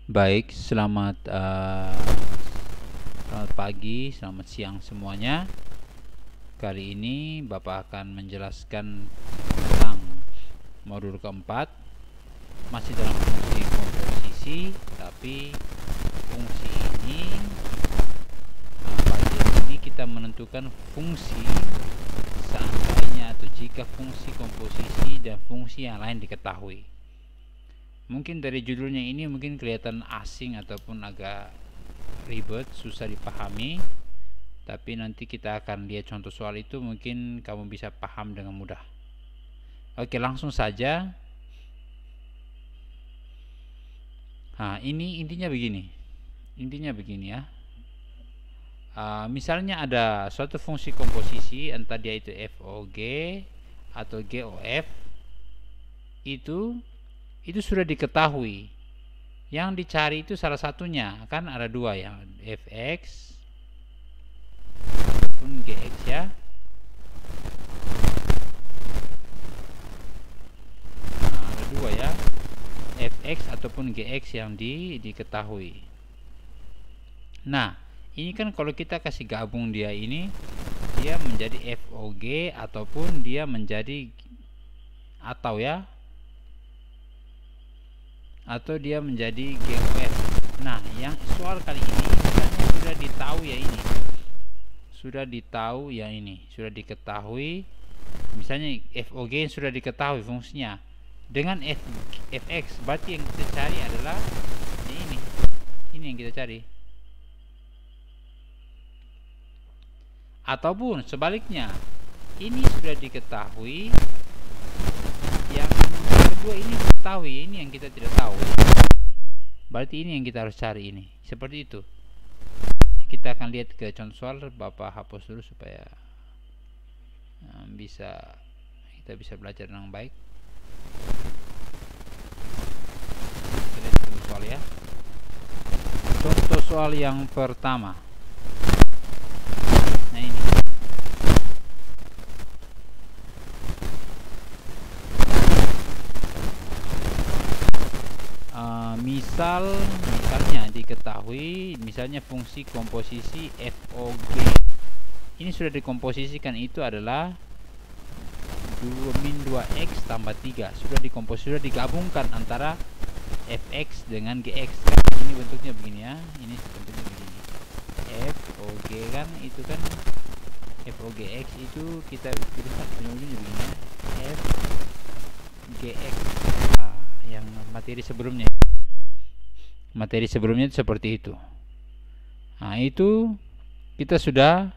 Baik, selamat pagi, selamat siang semuanya. Kali ini Bapak akan menjelaskan tentang modul keempat, masih dalam fungsi komposisi, tapi fungsi ini bagian ini kita menentukan fungsi seandainya atau jika fungsi komposisi dan fungsi yang lain diketahui. Mungkin dari judulnya ini mungkin kelihatan asing ataupun agak ribet, susah dipahami, tapi nanti kita akan lihat contoh soal itu, mungkin kamu bisa paham dengan mudah. Oke, langsung saja. Nah, ini intinya begini ya. Misalnya ada suatu fungsi komposisi, entah dia itu FOG atau GOF, itu sudah diketahui. Yang dicari itu salah satunya, kan ada dua ya, fx ataupun gx ya. Nah, ada dua ya, fx ataupun gx yang diketahui. Nah, ini kan kalau kita kasih gabung dia ini, dia menjadi FOG ataupun dia menjadi atau dia menjadi GOF. Nah, yang soal kali ini misalnya sudah sudah diketahui. Misalnya FOG sudah diketahui fungsinya. Dengan fx berarti yang kita cari adalah ini. Ini yang kita cari. Ataupun sebaliknya, ini sudah diketahui, yang kedua ini diketahui, ini yang kita tidak tahu. Berarti ini yang kita harus cari ini. Seperti itu. Kita akan lihat ke contoh soal. Bapak hapus dulu supaya kita bisa belajar dengan baik. Kita lihat contoh soal ya. Contoh soal yang pertama. Nah, ini. Misalnya diketahui, misalnya fungsi komposisi FOG ini sudah dikomposisikan, itu adalah min 2x tambah 3. Sudah digabungkan antara fx dengan gx. Ini bentuknya begini ya, ini bentuknya begini. FOG kan itu kan, FOGX itu kita tuliskan ujungnya begini ya, FGX. Yang materi sebelumnya itu seperti itu. Nah, itu kita sudah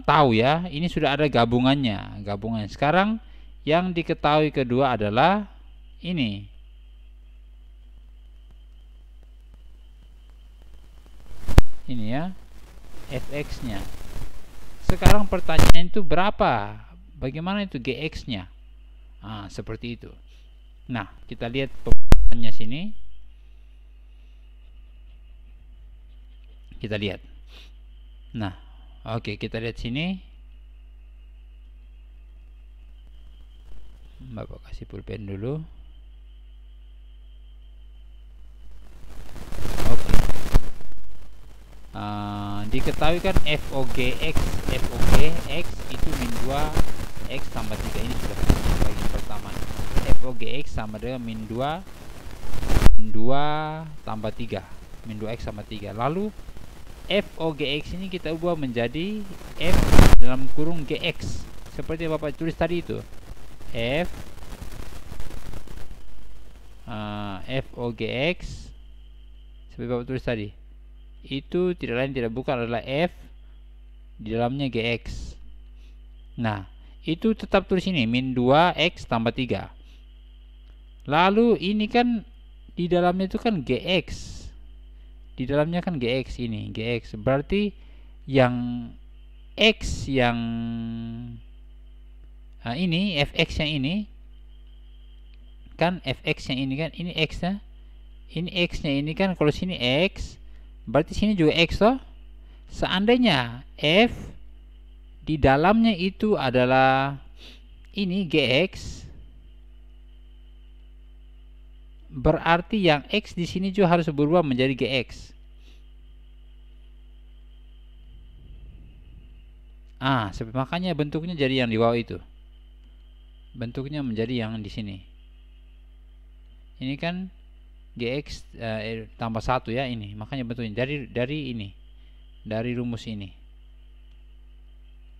tahu ya, ini sudah ada gabungannya. Sekarang yang diketahui kedua adalah ini. Ini ya, fx-nya. Sekarang pertanyaan itu berapa? Bagaimana itu gx-nya? Seperti itu. Nah, kita lihat pembahasannya sini. Kita lihat. Nah, oke, kita lihat sini. Bapak kasih pulpen dulu. Oke. Diketahui kan FOGX itu min 2x tambah 3. Ini sudah bagian pertama. FOGX sama dengan min 2 tambah 3. Min 2x tambah 3. Lalu FOGX ini kita ubah menjadi F dalam kurung GX. Seperti yang Bapak tulis tadi itu. FOGX seperti Bapak tulis tadi. Itu tidak lain tidak bukan adalah F di dalamnya GX. Nah, itu tetap tulis ini min 2x tambah 3. Lalu ini kan di dalamnya itu kan GX. Di dalamnya kan GX ini, GX. Berarti yang X yang ini, fx yang ini kan, fx yang ini kan, ini X nya. Ini X nya ini kan, kalau sini X, berarti sini juga X toh. Seandainya F di dalamnya itu adalah ini GX, berarti yang X di sini juga harus berubah menjadi GX. Makanya bentuknya jadi yang di bawah itu. Bentuknya menjadi yang di sini. Ini kan GX tambah 1 ya ini. Makanya bentuknya dari ini. Dari rumus ini.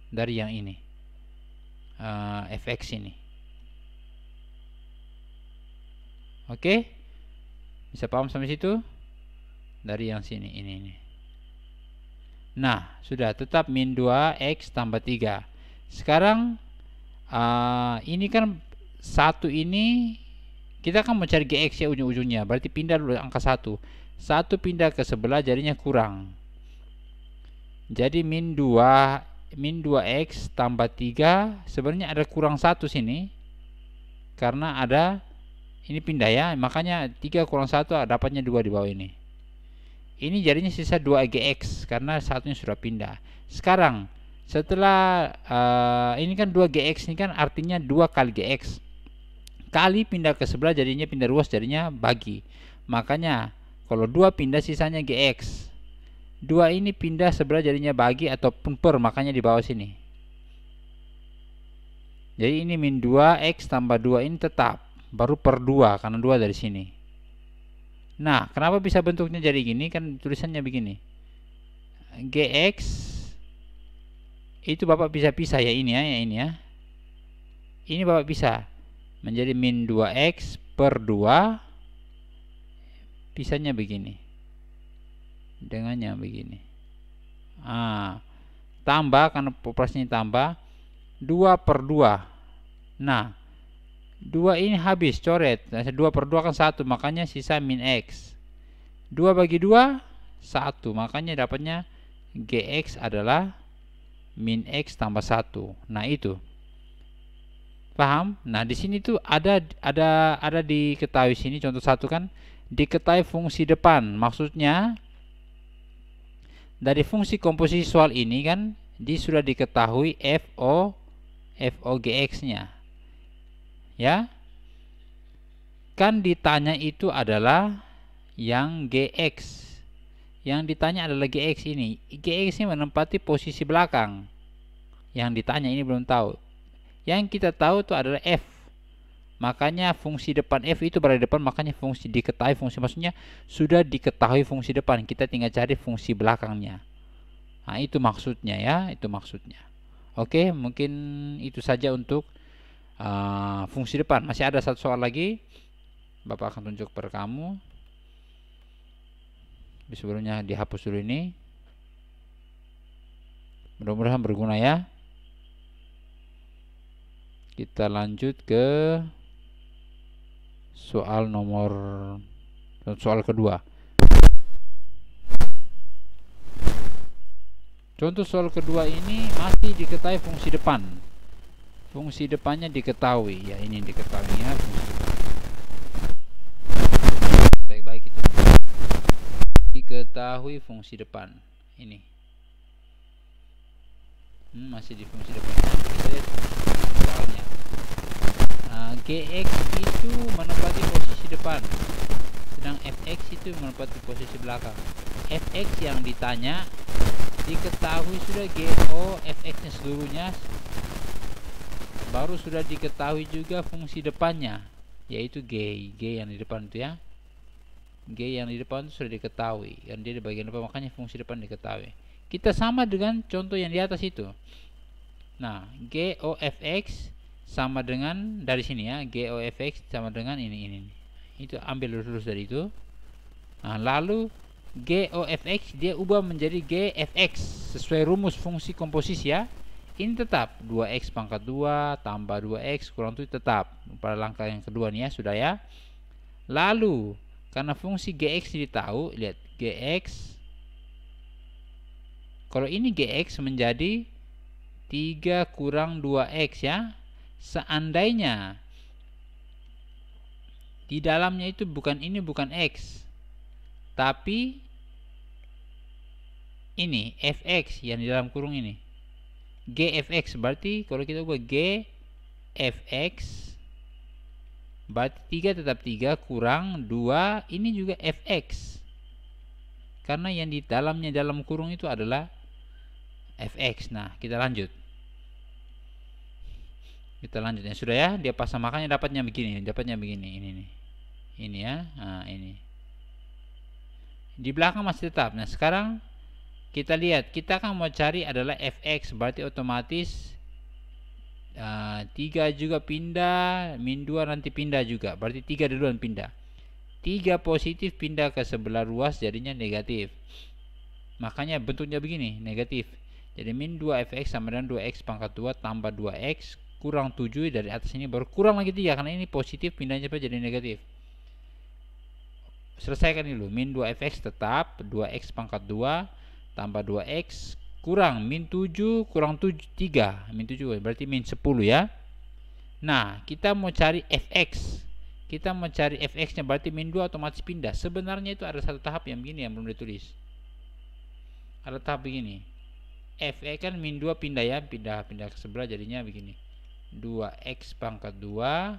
Dari yang ini. Fx ini. Oke? Bisa paham sampai situ? Dari yang sini ini. Nah, sudah tetap min 2x tambah 3. Sekarang ini kan 1 ini kita kan mencari GX ya ujung-ujungnya. Berarti pindah dulu angka 1. 1 pindah ke sebelah jadinya kurang. Jadi min 2x tambah 3 sebenarnya ada kurang 1 sini. Karena ada ini pindah ya. Makanya 3 kurang 1 dapatnya 2 di bawah ini. Ini jadinya sisa 2GX karena satunya sudah pindah. Sekarang setelah ini kan 2GX ini kan artinya 2 kali GX. Kali pindah ke sebelah jadinya pindah ruas jadinya bagi. Makanya kalau 2 pindah sisanya GX. 2 ini pindah sebelah jadinya bagi ataupun per, makanya di bawah sini. Jadi ini min 2x tambah 2 ini tetap. Baru per 2 karena 2 dari sini. Nah, kenapa bisa bentuknya jadi gini? Kan tulisannya begini. GX itu Bapak bisa pisah ya ini ya, Ini Bapak bisa menjadi min 2x per 2. Pisahnya begini. Dengannya begini. Tambah karena operasinya tambah 2 per 2. Nah, 2 ini habis coret. 2 per 2 kan 1, makanya sisa min x. 2 bagi 2 1, makanya dapatnya GX adalah min x tambah 1. Nah, itu. Paham? Nah, di sini tuh ada diketahui sini contoh 1 kan diketahui fungsi depan. Maksudnya dari fungsi komposisi soal ini kan sudah diketahui FOGX-nya. Ya, kan ditanya itu adalah yang GX. Yang ditanya adalah GX ini. GX ini menempati posisi belakang. Yang ditanya ini belum tahu. Yang kita tahu itu adalah F. Makanya fungsi depan F itu berada di depan. Makanya fungsi diketahui fungsi, maksudnya sudah diketahui fungsi depan. Kita tinggal cari fungsi belakangnya. Nah, itu maksudnya ya. Itu maksudnya. Oke, mungkin itu saja untuk fungsi depan. Masih ada satu soal lagi. Bapak akan tunjuk per kamu. Sebelumnya dihapus dulu ini. Mudah-mudahan berguna ya. Kita lanjut ke soal kedua. Contoh soal kedua ini masih diketahui fungsi depan. Fungsi depannya diketahui ya, ini diketahui ya fungsi depan. Baik-baik itu. Diketahui fungsi depan. Ini. Masih di fungsi depan. Kita lihat soalnya. Nah, GX itu menempati posisi depan. Sedang Fx itu menempati posisi belakang. Fx yang ditanya diketahui sudah GO Fx-nya seluruhnya. Baru sudah diketahui juga fungsi depannya, yaitu G yang di depan itu ya. G yang di depan itu sudah diketahui, yang dia di bagian depan, makanya fungsi depan diketahui. Kita sama dengan contoh yang di atas itu. Nah, GOFX sama dengan dari sini ya, GOFX sama dengan ini. Itu ambil lurus dari itu. Nah, lalu GOFX dia ubah menjadi GFX sesuai rumus fungsi komposisi ya. Ini tetap 2x pangkat 2 tambah 2x kurang 7 tetap. Pada langkah yang kedua nih ya, sudah ya. Lalu karena fungsi GX ditahu, lihat GX. Kalau ini GX menjadi 3 kurang 2x ya. Seandainya di dalamnya itu bukan X, tapi ini Fx yang di dalam kurung ini. GFX berarti kalau kita ubah GFX Berarti 3 tetap 3 kurang 2, ini juga fx. Karena yang di dalamnya dalam kurung itu adalah fx. Nah, kita lanjut. Kita lanjut ya, sudah ya, dia pasang, makanya dapatnya begini, ini nih. Ini ya. Nah, ini. Di belakang masih tetap. Nah, sekarang kita lihat, kita kan mau cari adalah fx, berarti otomatis 3 juga pindah, min 2 nanti pindah juga, berarti 3 duluan pindah. 3 positif pindah ke sebelah ruas, jadinya negatif. Makanya bentuknya begini, negatif. Jadi min 2 fx sama dengan 2x pangkat 2 tambah 2x kurang 7, dari atas ini baru kurang lagi 3, karena ini positif pindahnya jadi negatif. Selesaikan dulu, min 2 fx tetap 2x pangkat 2 tambah 2x kurang min 7 kurang 7 3, min 7 berarti min 10 ya. Nah, kita mau cari fx. Kita mau cari fx nya, berarti min 2 otomatis pindah. Sebenarnya itu ada satu tahap yang begini yang belum ditulis. Ada tahap begini. Fx kan min 2 pindah ya, pindah ke sebelah, jadinya begini. 2x pangkat 2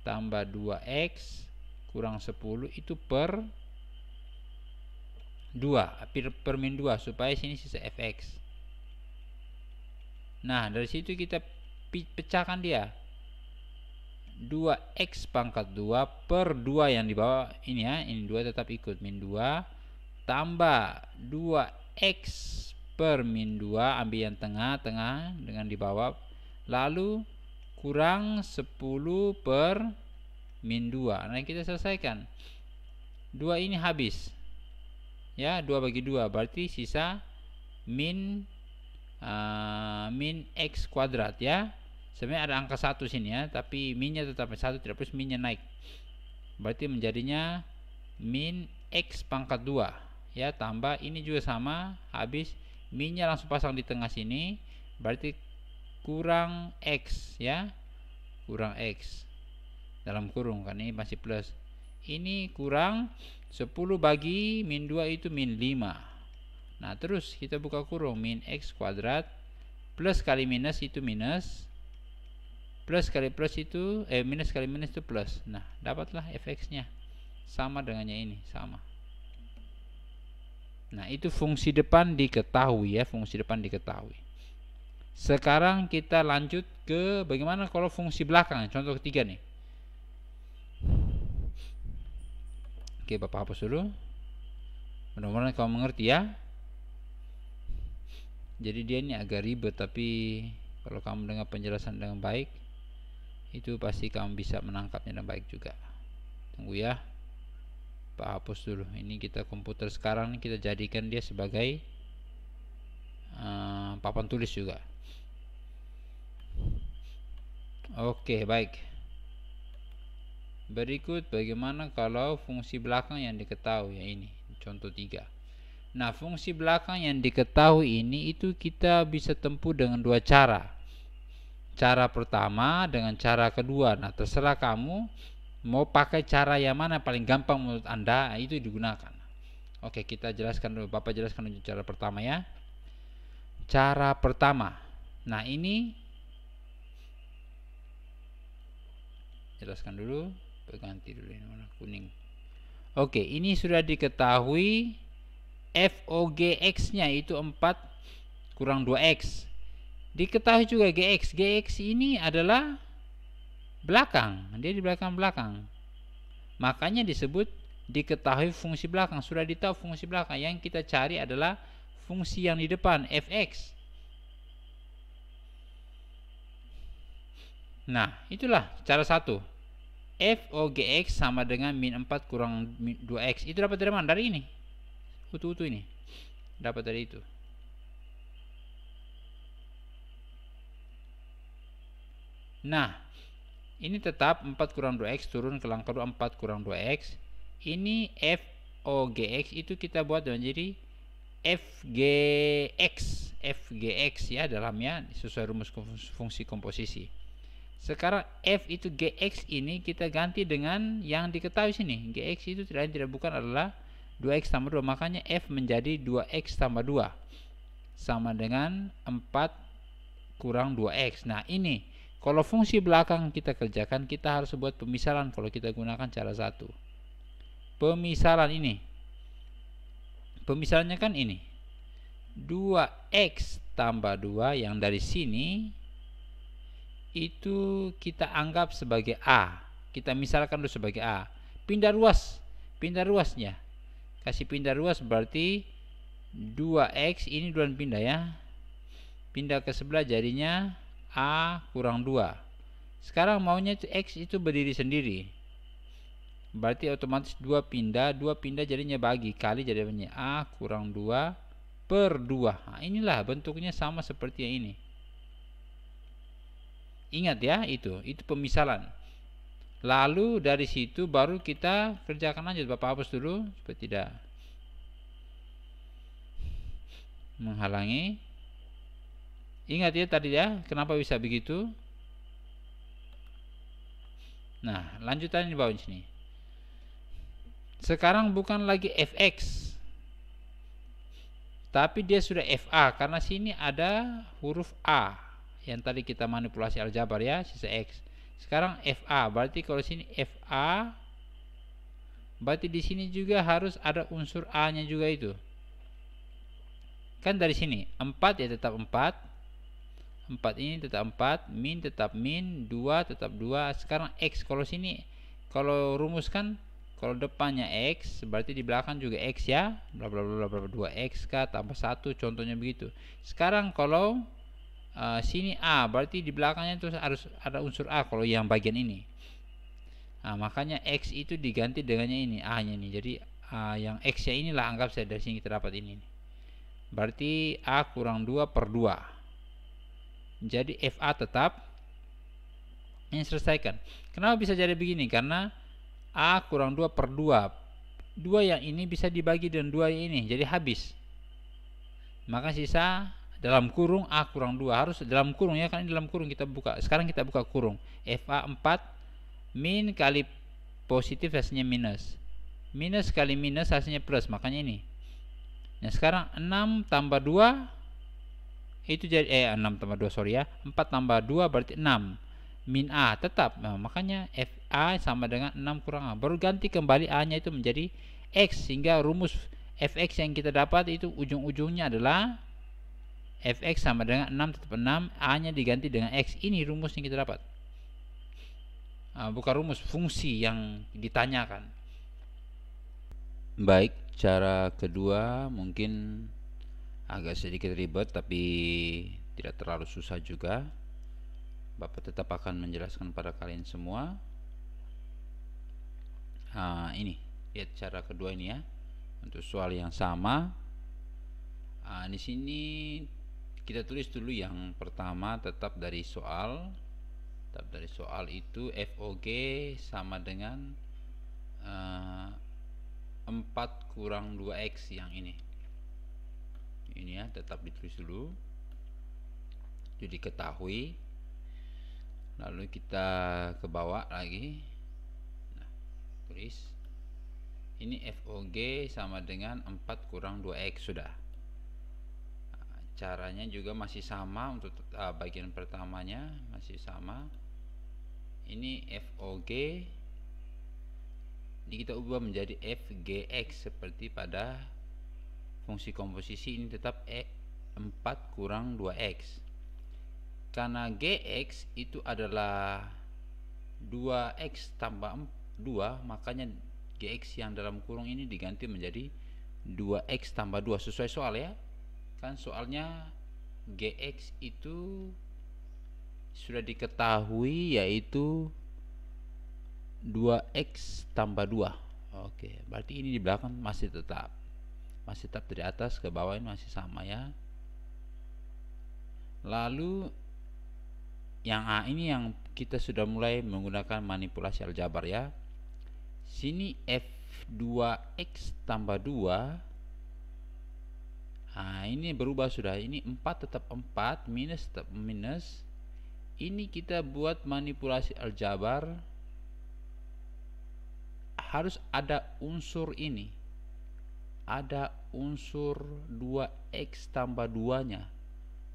tambah 2x kurang 10 itu per 2 per min 2, supaya sini sisa fx. Nah, dari situ kita pecahkan dia. 2x pangkat 2 per 2 yang di bawah ini ya, ini 2 tetap ikut, min 2 tambah 2x per min 2, ambil yang tengah-tengah dengan di bawah, lalu kurang 10 per min 2. Nah, kita selesaikan. 2 ini habis ya, 2 bagi 2 berarti sisa min x kuadrat ya. Sebenarnya ada angka 1 sini ya, tapi minnya tetap 1, tidak plus minnya naik, berarti menjadinya min x pangkat 2 ya, tambah ini juga sama, habis minnya langsung pasang di tengah sini, berarti kurang x ya, kurang x dalam kurung, kan ini masih plus, ini kurang 10 bagi min 2 itu min 5. Nah, terus kita buka kurung, min x kuadrat plus kali minus itu minus, plus kali plus itu minus kali minus itu plus. Nah, dapatlah fx nya sama dengannya ini, sama. Nah, itu fungsi depan diketahui ya, fungsi depan diketahui. Sekarang kita lanjut ke bagaimana kalau fungsi belakang, contoh ketiga nih. Oke, Bapak hapus dulu. Mudah-mudahan kamu mengerti ya. Jadi dia ini agak ribet, tapi kalau kamu dengar penjelasan dengan baik, itu pasti kamu bisa menangkapnya dengan baik juga. Tunggu ya, Pak hapus dulu. Ini kita komputer sekarang kita jadikan dia sebagai papan tulis juga. Oke, baik. Berikut bagaimana kalau fungsi belakang yang diketahui ya, ini contoh 3. Nah, fungsi belakang yang diketahui ini itu kita bisa tempuh dengan 2 cara. Cara pertama dengan cara kedua. Nah, terserah kamu mau pakai cara yang mana paling gampang menurut Anda, itu digunakan. Oke, kita jelaskan dulu. Bapak jelaskan dulu cara pertama ya. Cara pertama. Nah, ini jelaskan dulu. Ganti dulu ini warna kuning. Oke, ini sudah diketahui FOGX nya itu 4 kurang 2x. Diketahui juga GX. GX ini adalah belakang, dia di belakang-belakang. Makanya disebut diketahui fungsi belakang. Sudah ditahu fungsi belakang, yang kita cari adalah fungsi yang di depan, fx. Nah, itulah cara 1. FOGX sama dengan min 4 kurang 2x. Itu dapat dari mana? Dari ini. Utuh-utuh ini. Dapat dari itu. Nah, ini tetap 4 kurang 2x turun ke langkah 2, 4 kurang 2x. Ini FOGX itu kita buat menjadi FGX. FGX ya dalamnya sesuai rumus fungsi komposisi. Sekarang f itu gx ini kita ganti dengan yang diketahui sini. Gx itu tidak bukan adalah 2x tambah 2. Makanya f menjadi 2x tambah 2 sama dengan 4 kurang 2x. Nah, ini Kalau fungsi belakang kita kerjakan, kita harus buat pemisalan kalau kita gunakan cara satu. Pemisalan ini. Pemisalannya kan ini. 2x tambah 2 yang dari sini itu kita anggap sebagai A. Kita misalkan dulu sebagai A. Pindah ruas. Pindah ruasnya. Kasih pindah ruas berarti 2x ini duluan pindah ya. Pindah ke sebelah jadinya A kurang 2. Sekarang maunya itu X itu berdiri sendiri. Berarti otomatis 2 pindah jadinya bagi. Kali jadinya A kurang 2 per 2. Nah, inilah bentuknya sama seperti yang ini. Ingat ya, itu pemisalan. Lalu dari situ baru kita kerjakan lanjut. Bapak hapus dulu supaya tidak menghalangi. Ingat ya tadi ya, kenapa bisa begitu? Nah, lanjutan di bawah sini. Sekarang bukan lagi fx, tapi dia sudah fa karena sini ada huruf a yang tadi kita manipulasi aljabar ya, sisa x. Sekarang fa, berarti kalau sini fa, berarti di sini juga harus ada unsur a-nya juga itu. Kan dari sini 4 ya tetap 4. 4 ini tetap 4, min tetap min, 2 tetap 2. Sekarang x, kalau sini kalau rumuskan, kalau depannya x berarti di belakang juga x ya, bla bla bla bla 2x k tambah 1, contohnya begitu. Sekarang kalau sini a, berarti di belakangnya itu harus ada unsur a kalau yang bagian ini. Nah, makanya x itu diganti dengannya ini a-nya nih. Jadi yang x-nya inilah anggap saya dari sini kita dapat ini. Berarti a kurang 2 per 2. Jadi FA tetap. Ini selesaikan. Kenapa bisa jadi begini? Karena A kurang 2 per 2. 2 yang ini bisa dibagi dengan 2 yang ini. Jadi habis. Maka sisa dalam kurung A kurang 2. Harus dalam kurung ya, kan ini dalam kurung kita buka. Sekarang kita buka kurung. FA 4 min kali positif hasilnya minus. Minus kali minus hasilnya plus. Makanya ini. Nah sekarang 6 tambah 2 itu jadi 6 tambah 2 sorry ya, 4 tambah 2 berarti 6 min A tetap. Nah, makanya FA sama dengan 6 kurang A. Baru ganti kembali A nya itu menjadi X, sehingga rumus Fx yang kita dapat itu ujung-ujungnya adalah Fx sama dengan 6 tetap 6, A nya diganti dengan X. Ini rumus yang kita dapat. Bukan rumus, fungsi yang ditanyakan. Baik, cara kedua mungkin agak sedikit ribet tapi tidak terlalu susah juga. Bapak tetap akan menjelaskan pada kalian semua. Ini lihat cara kedua ini ya, untuk soal yang sama. Di sini kita tulis dulu yang pertama tetap dari soal. Tetap dari soal itu FOG sama dengan 4 kurang 2x yang ini ya, tetap ditulis dulu jadi diketahui. Lalu kita ke bawah lagi. Nah, tulis ini FOG sama dengan 4 kurang 2x sudah. Caranya juga masih sama untuk bagian pertamanya masih sama. Ini FOG ini kita ubah menjadi FGX seperti pada fungsi komposisi. Ini tetap 4 kurang 2x. Karena Gx itu adalah 2x tambah 2, makanya Gx yang dalam kurung ini diganti menjadi 2x tambah 2 sesuai soal ya. Kan soalnya Gx itu sudah diketahui yaitu 2x tambah 2. Oke, berarti ini di belakang masih tetap dari atas ke bawah ini masih sama ya. Lalu yang A ini yang kita sudah mulai menggunakan manipulasi aljabar ya. Sini F2x tambah 2. Nah, ini berubah sudah. Ini 4 tetap 4, minus tetap minus. Ini kita buat manipulasi aljabar, harus ada unsur ini. Ada unsur 2x tambah 2 nya.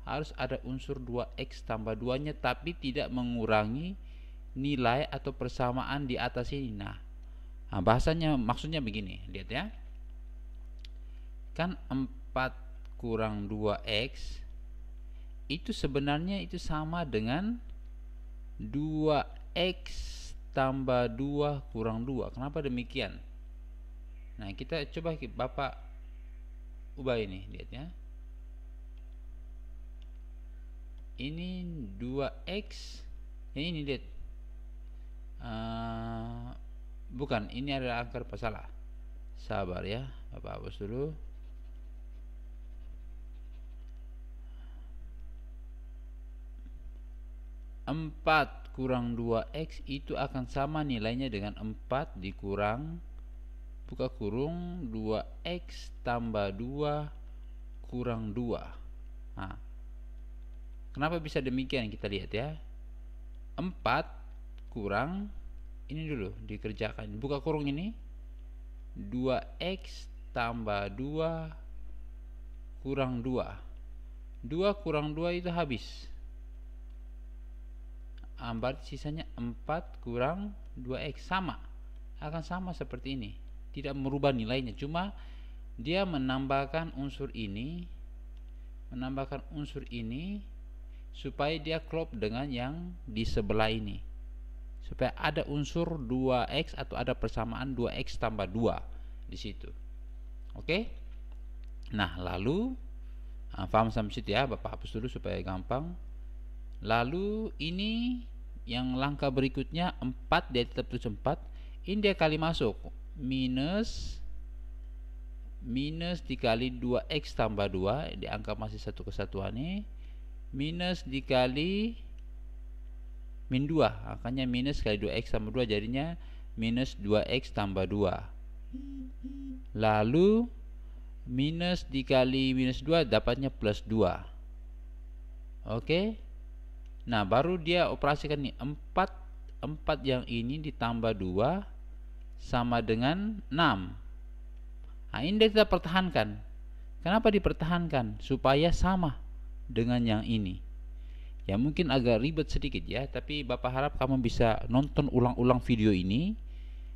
harus ada unsur 2x tambah 2-nya, tapi tidak mengurangi nilai atau persamaan di atas ini. Nah, bahasanya maksudnya begini, lihat ya. Kan 4 kurang 2x itu sebenarnya itu sama dengan 2x tambah 2 kurang 2. Kenapa demikian? Nah, kita coba Bapak ubah ini, lihat ya. Ini 2x, ini lihat, bukan, ini adalah angka salah. Sabar ya, Bapak hapus dulu. Empat kurang 2x itu akan sama nilainya dengan 4 dikurang buka kurung 2x tambah 2 kurang 2. Nah, kenapa bisa demikian kita lihat ya. 4 kurang ini dulu dikerjakan, buka kurung ini 2x tambah 2 kurang 2. 2 kurang 2 itu habis. Berarti sisanya 4 kurang 2x, sama, akan sama seperti ini, tidak merubah nilainya, cuma dia menambahkan unsur ini supaya dia klop dengan yang di sebelah ini, supaya ada unsur 2x atau ada persamaan 2x tambah 2 di situ. Oke. Nah, lalu paham sampai situ ya, Bapak hapus dulu supaya gampang. Lalu ini yang langkah berikutnya 4, dia tetap tulis 4. Ini dia kali masuk, minus dikali 2x tambah 2, dianggap masih satu kesatuan nih, minus dikali min 2, angkanya minus kali 2x tambah 2 jadinya minus 2x tambah 2. Lalu minus dikali minus 2 dapatnya plus 2. Oke. Nah, baru dia operasikan nih 4 yang ini ditambah 2 sama dengan 6. Nah, ini kita pertahankan. Kenapa dipertahankan? Supaya sama dengan yang ini. Ya mungkin agak ribet sedikit ya, tapi Bapak harap kamu bisa nonton ulang-ulang video ini,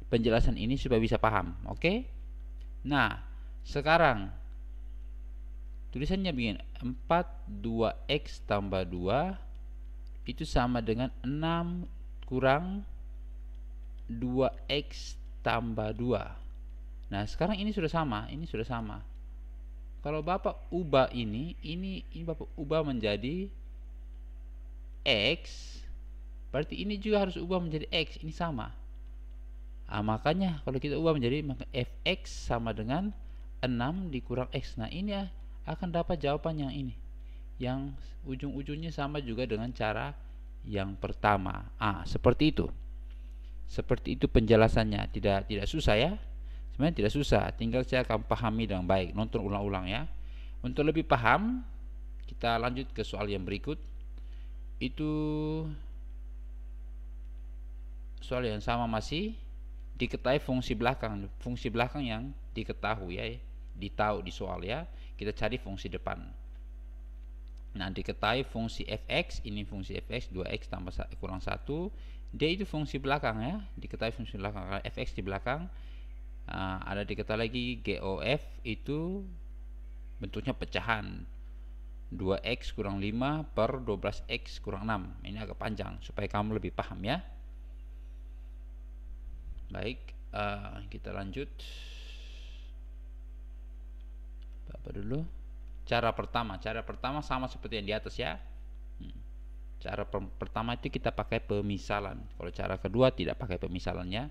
penjelasan ini supaya bisa paham. Oke? Nah, sekarang tulisannya begini, 4 2x tambah 2 itu sama dengan 6 kurang 2x tambah 2. Nah, sekarang ini sudah sama, Kalau Bapak ubah ini Bapak ubah menjadi x, berarti ini juga harus ubah menjadi x, ini sama. Makanya kalau kita ubah menjadi, maka fx sama dengan 6 dikurang x. Nah, ini akan dapat jawaban yang ini, yang ujung-ujungnya sama juga dengan cara yang pertama. Seperti itu penjelasannya. Tidak susah ya, sebenarnya tidak susah, tinggal saya akan pahami dengan baik, nonton ulang-ulang ya. Untuk lebih paham, kita lanjut ke soal yang berikut. Itu soal yang sama, masih diketahui fungsi belakang yang diketahui ya, ditahu di soal ya. Kita cari fungsi depan. Nah, diketahui fungsi fx, ini fungsi fx 2x tambah kurang 1, dia itu fungsi belakang ya, diketahui fungsi belakang. Fx di belakang, ada diketahui lagi GOF itu bentuknya pecahan 2x kurang 5 per 12x kurang 6. Ini agak panjang supaya kamu lebih paham ya. Baik, kita lanjut. Apa dulu? Cara pertama sama seperti yang di atas ya. Cara pertama itu kita pakai pemisalan. Kalau cara kedua tidak pakai pemisalannya.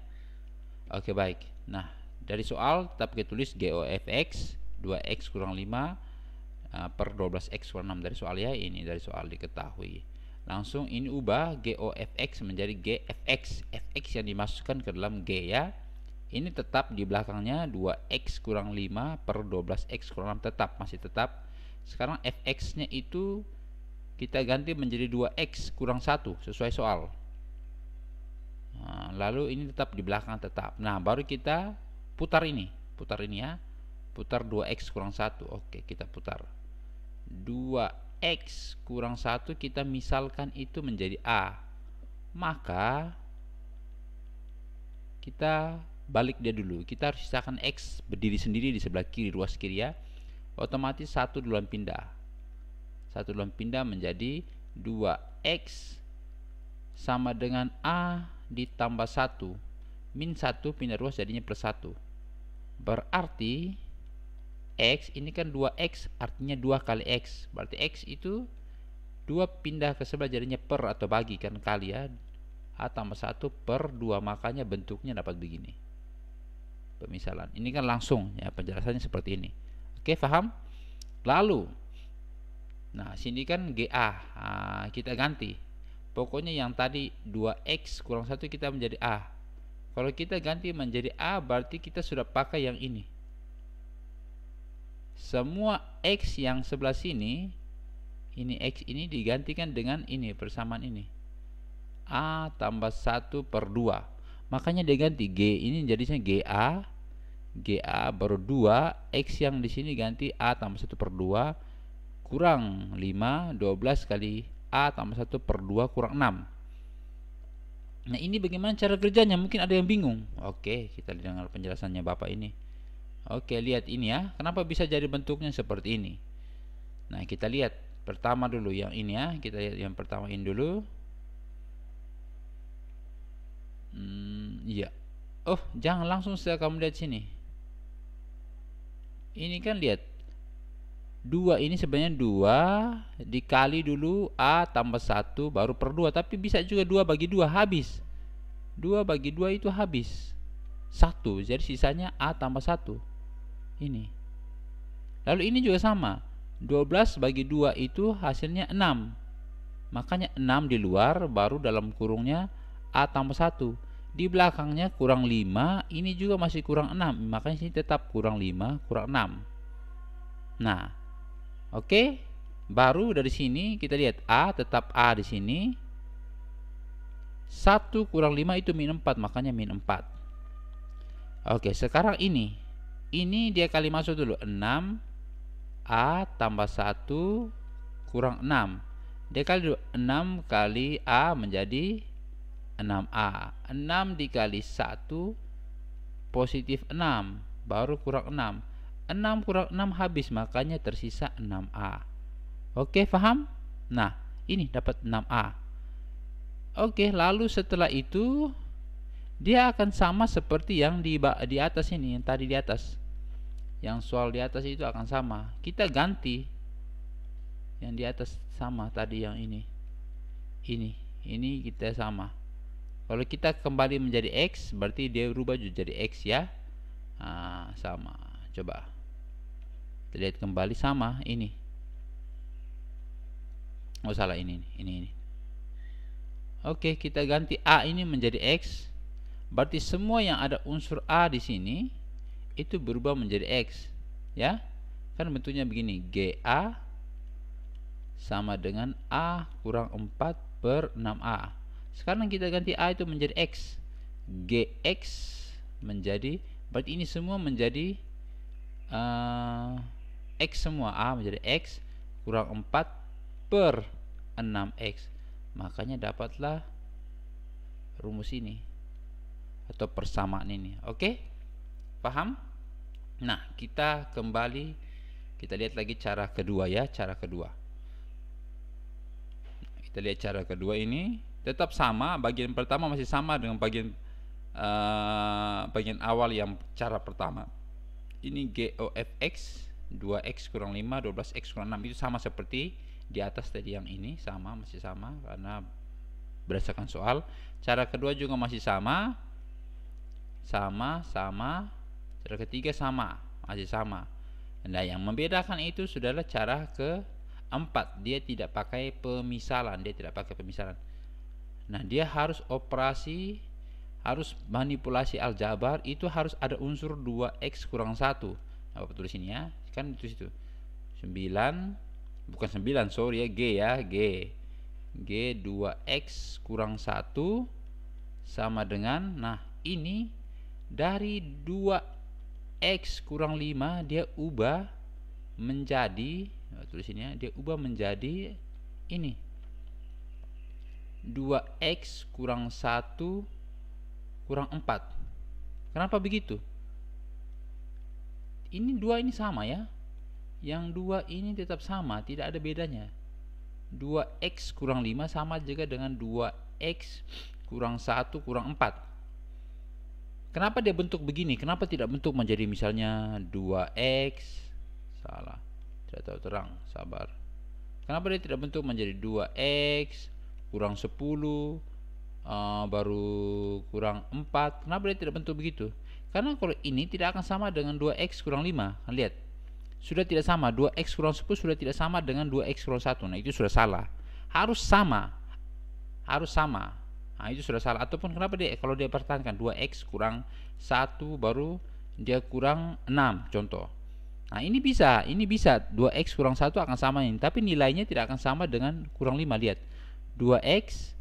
Oke, baik. Nah, dari soal tetap kita tulis GOFX 2x kurang 5 per 12x kurang 6 dari soal ya. Ini dari soal diketahui. Langsung ini ubah GOFX menjadi GFX. Fx yang dimasukkan ke dalam G ya. Ini tetap di belakangnya 2x kurang 5 per 12x kurang 6, masih tetap. Sekarang fx nya itu kita ganti menjadi 2x kurang 1 sesuai soal. Lalu ini tetap di belakang tetap. Nah, baru kita putar ini ya, putar 2x kurang 1. Oke, kita putar 2x X kurang 1 kita misalkan itu menjadi A, maka kita balik dia dulu. Kita harus sisakan X berdiri sendiri di sebelah kiri, ruas kiri ya. Otomatis 1 duluan pindah. 1 duluan pindah menjadi 2X sama dengan A ditambah 1. Min 1 pindah ruas jadinya plus 1. Berarti X ini kan 2X, artinya 2 kali X. Berarti X itu 2 pindah ke sebelah jadinya per atau bagi kan, kali ya. A tambah 1 per 2, makanya bentuknya dapat begini. Pemisalan. Ini kan langsung ya, penjelasannya seperti ini. Oke, paham? Lalu nah sini kan GA, kita ganti. Pokoknya yang tadi 2X kurang 1 kita menjadi A. Kalau kita ganti menjadi A, berarti kita sudah pakai yang ini. Semua X yang sebelah sini, ini X ini digantikan dengan ini, persamaan ini. A tambah 1 per 2. Makanya dia ganti G ini jadinya GA baru 2, X yang di sini ganti A tambah 1 per 2 kurang 5, 12 kali A tambah 1 per 2 kurang 6. Nah ini bagaimana cara kerjanya, mungkin ada yang bingung. Oke, kita dengar penjelasannya Bapak ini. Oke, lihat ini ya, kenapa bisa jadi bentuknya seperti ini. Nah kita lihat pertama dulu yang ini ya, kita lihat yang pertama ini dulu. Iya. Oh, jangan langsung setelah kamu lihat sini. Ini kan lihat 2 ini sebenarnya 2 dikali dulu A tambah 1 baru per 2. Tapi bisa juga 2 bagi 2 habis. 2 bagi 2 itu habis 1. Jadi sisanya A tambah 1. Ini. Lalu ini juga sama. 12 bagi 2 itu hasilnya 6. Makanya 6 di luar, baru dalam kurungnya A tambah 1. Di belakangnya kurang 5, ini juga masih kurang 6. Makanya sini tetap kurang 5, kurang 6. Nah, oke. Baru dari sini kita lihat A tetap A di sini. 1 kurang 5 itu min 4, makanya min 4. Oke, sekarang ini. Ini dia kali masuk dulu. 6 A tambah 1 kurang 6. Dia kali dulu 6 kali A menjadi 6A. 6 dikali 1 positif 6, baru kurang 6. 6 kurang 6 habis, makanya tersisa 6A. Oke, paham? Nah, ini dapat 6A. Oke, lalu setelah itu dia akan sama seperti yang di atas ini, yang tadi di atas. Yang soal di atas itu akan sama. Kita ganti yang di atas sama tadi yang ini. Ini kita sama. Kalau kita kembali menjadi X, berarti dia berubah jadi X ya. Nah, sama. Coba kita lihat kembali sama ini. Oh salah, ini. Oke, kita ganti A ini menjadi X. Berarti semua yang ada unsur A di sini itu berubah menjadi X, ya. Kan bentuknya begini, GA sama dengan A kurang 4 per 6A. Sekarang kita ganti A itu menjadi X. GX menjadi, berarti ini semua menjadi X semua. A menjadi X kurang 4 per 6X. Makanya dapatlah rumus ini atau persamaan ini. Oke? Paham? Nah, kita kembali, kita lihat lagi cara kedua ya, cara kedua. Kita lihat cara kedua ini tetap sama, bagian pertama masih sama dengan bagian awal yang cara pertama. Ini GOFX 2x kurang 5, 12x kurang 6 itu sama seperti di atas tadi yang ini, sama, masih sama karena berdasarkan soal. Cara kedua juga masih sama. Cara ketiga sama, masih sama. Nah, yang membedakan itu sudahlah cara keempat. Dia tidak pakai pemisalan, Nah, dia harus operasi, harus manipulasi aljabar, itu harus ada unsur 2x kurang 1. Nah, Bapak tulis ini ya. Kan itu situ. 9, bukan 9, sorry ya, G ya, G 2x kurang 1 sama dengan, nah, ini dari 2x kurang 5 dia ubah menjadi, tulis ini ya, dia ubah menjadi ini 2x kurang 1 kurang 4. Kenapa begitu? Ini 2 ini sama ya. Yang 2 ini tetap sama, tidak ada bedanya. 2x kurang 5 sama juga dengan 2x kurang 1 kurang 4. Kenapa dia bentuk begini? Kenapa tidak bentuk menjadi misalnya 2x? Salah, tidak tahu terang, sabar. Kenapa dia tidak bentuk menjadi 2x kurang 10 baru kurang 4? Kenapa dia tidak bentuk begitu? Karena kalau ini tidak akan sama dengan 2x kurang 5. Lihat, sudah tidak sama. 2x kurang 10 sudah tidak sama dengan 2x kurang 1. Nah, itu sudah salah. Harus sama. Harus sama. Nah, itu sudah salah. Ataupun kenapa dia, kalau dia pertahankan 2x kurang 1 baru dia kurang 6 contoh. Nah, ini bisa 2x kurang 1 akan sama ini, tapi nilainya tidak akan sama dengan kurang 5. Lihat, 2x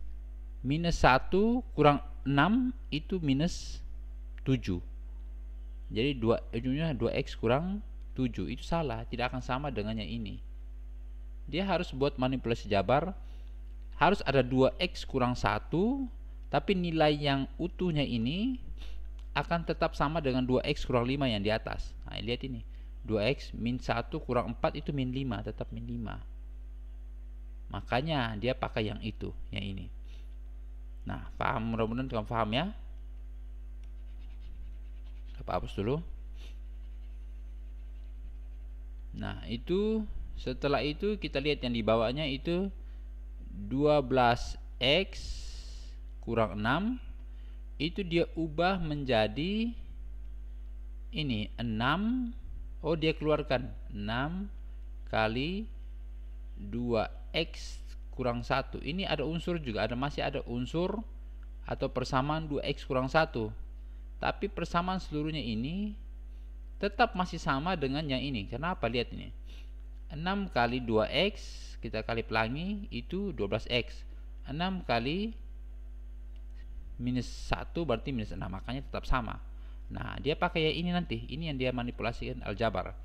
minus 1 kurang 6 itu minus 7. Jadi ujungnya 2x kurang 7. Itu salah, tidak akan sama dengan yang ini. Dia harus buat manipulasi jabar. Harus ada 2x kurang 1, tapi nilai yang utuhnya ini akan tetap sama dengan 2x kurang 5 yang di atas. Nah, lihat ini, 2x min 1 kurang 4 itu min 5, tetap min 5. Makanya dia pakai yang itu, yang ini. Nah, paham, mudah-mudahan kamu paham ya. Apa hapus dulu. Nah, itu setelah itu kita lihat yang di bawahnya itu 12x kurang 6 itu dia ubah menjadi ini 6. Oh, dia keluarkan 6 kali 2x kurang 1. Ini ada unsur juga, masih ada unsur atau persamaan 2x kurang 1. Tapi persamaan seluruhnya ini tetap masih sama dengan yang ini. Kenapa? Lihat ini, 6 kali 2x kita kali pelangi itu 12x. 6 kali minus 1 berarti minus 6, makanya tetap sama. Nah, dia pakai yang ini nanti. Ini yang dia manipulasikan aljabar.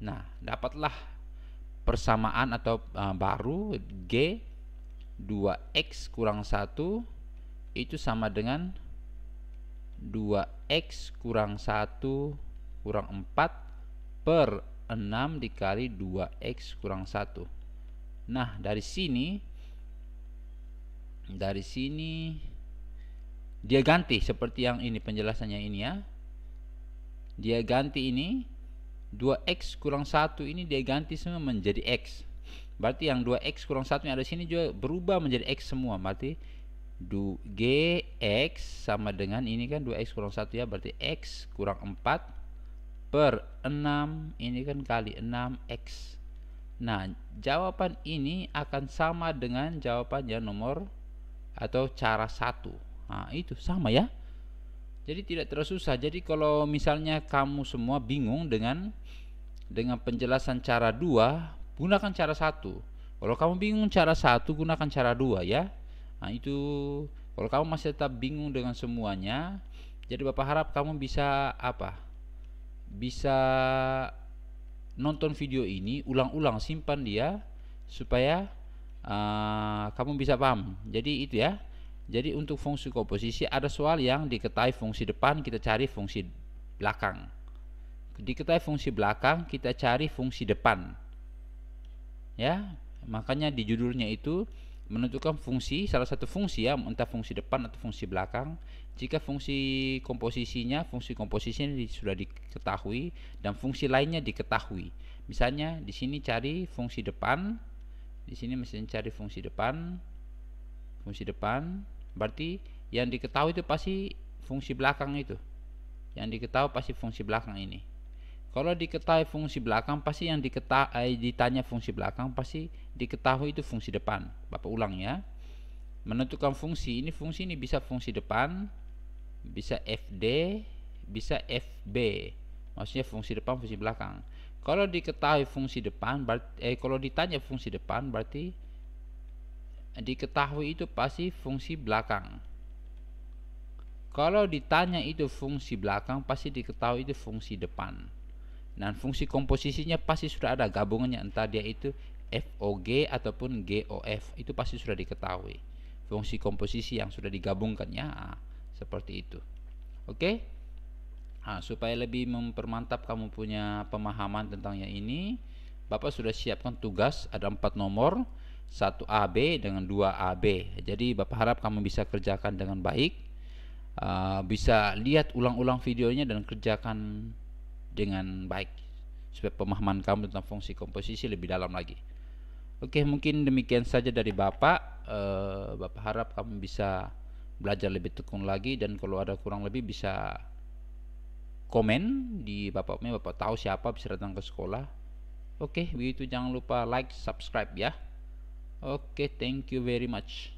Nah, dapatlah persamaan atau baru G 2x kurang 1 itu sama dengan 2x kurang 1 kurang 4 per 6 dikali 2x kurang 1. Nah, dari sini dia ganti seperti yang ini penjelasannya ini ya. Dia ganti ini 2x kurang 1 ini dia ganti semua menjadi x. Berarti yang 2x kurang 1 yang ada sini juga berubah menjadi x semua. Berarti Gx sama dengan ini kan 2x kurang 1 ya, berarti x kurang 4 per 6 ini kan kali 6x. Nah, jawaban ini akan sama dengan jawaban yang nomor atau cara 1. Nah, itu sama ya. Jadi tidak terlalu susah. Jadi kalau misalnya kamu semua bingung dengan penjelasan cara 2, gunakan cara 1. Kalau kamu bingung cara 1, gunakan cara 2 ya. Nah, itu kalau kamu masih tetap bingung dengan semuanya, jadi Bapak harap kamu bisa bisa nonton video ini ulang-ulang, simpan dia supaya kamu bisa paham. Jadi itu ya. Jadi untuk fungsi komposisi ada soal yang diketahui fungsi depan, kita cari fungsi belakang. Diketahui fungsi belakang, kita cari fungsi depan. Ya, makanya di judulnya itu menentukan fungsi, salah satu fungsi ya, entah fungsi depan atau fungsi belakang. Jika fungsi komposisinya sudah diketahui dan fungsi lainnya diketahui. Misalnya di sini cari fungsi depan, di sini mesti cari fungsi depan. Berarti yang diketahui itu pasti fungsi belakang itu. Yang diketahui pasti fungsi belakang ini. Kalau diketahui fungsi belakang, pasti yang ditanya fungsi belakang pasti diketahui itu fungsi depan. Bapak ulang ya. Menentukan fungsi ini bisa fungsi depan, bisa FD, bisa FB. Maksudnya fungsi depan, fungsi belakang. Kalau diketahui fungsi depan, kalau ditanya fungsi depan berarti diketahui itu pasti fungsi belakang. Kalau ditanya itu fungsi belakang, pasti diketahui itu fungsi depan. Dan fungsi komposisinya pasti sudah ada gabungannya, entah dia itu FOG ataupun GOF, itu pasti sudah diketahui fungsi komposisi yang sudah digabungkannya. Seperti itu. Oke. Supaya lebih mempermantap kamu punya pemahaman tentang yang ini, Bapak sudah siapkan tugas, ada 4 nomor, 1 AB dengan 2 AB. Jadi Bapak harap kamu bisa kerjakan dengan baik, bisa lihat ulang-ulang videonya dan kerjakan dengan baik, supaya pemahaman kamu tentang fungsi komposisi lebih dalam lagi. Oke, mungkin demikian saja dari Bapak. Bapak harap kamu bisa belajar lebih tekun lagi, dan kalau ada kurang lebih bisa komen di Bapak tahu siapa, bisa datang ke sekolah. Oke, begitu, jangan lupa like, subscribe ya. Oke, thank you very much.